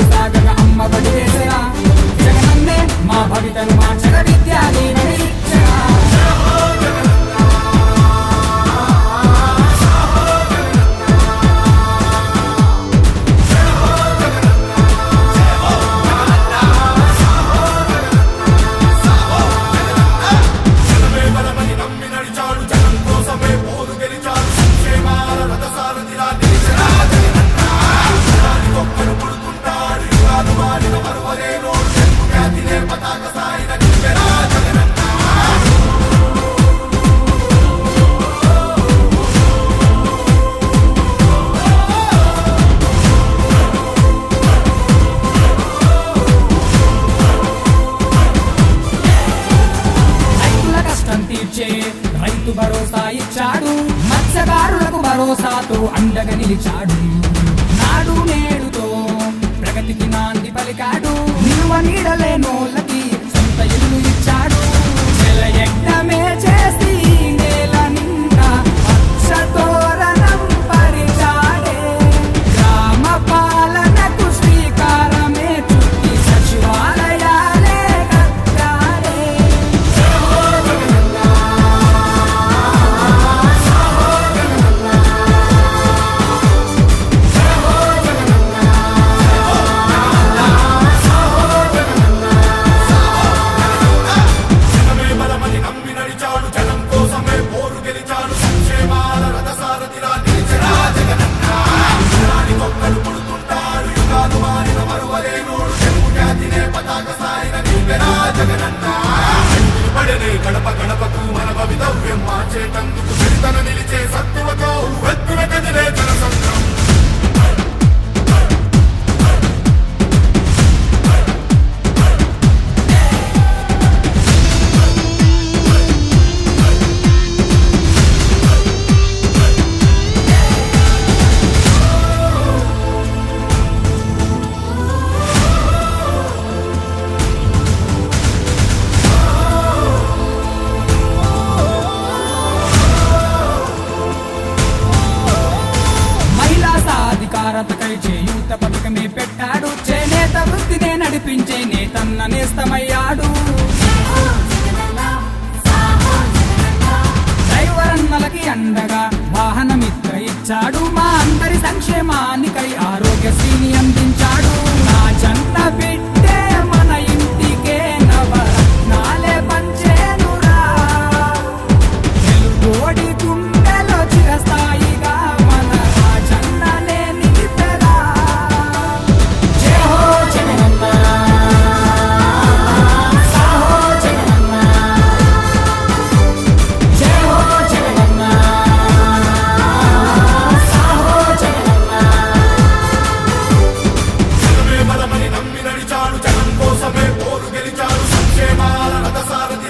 సాగక అమ్మ బడి వేసరా జగనన్నే మా భవితను మార్చగ విద్యా దీవెన ఇచ్చరా రైతు భరోసా ఇచ్చాడు మత్స్యకారులకు భరోసాతో అండగా నిలిచాడు నాడు నేడుతో ప్రగతికి నాంది పలికాడు నిలువ నీడలేనోళ్ళకి సొంత ఇల్లు ఇచ్చాడు జలయజ్ఞమే చేసి నేల నిండా పచ్చతోరణం పరిచాడే గ్రామ పాలనకు శ్రీకారమే చుట్టి సచివాలయాలే కట్టాడే గడప గడపకు మన భవితవ్యం మార్చేటందుకు చిరితన నిలిచే సత్తువతో వెత్తున కదిలే జన సంద్రం సాధికారతకై చేయూత పథకమే పెట్టాడు చేనేత వృత్తినే నడిపించే నేతన్న నేస్తమయ్యాడు డ్రైవరన్నలకి అండగా వాహనమిత్ర ఇచ్చాడు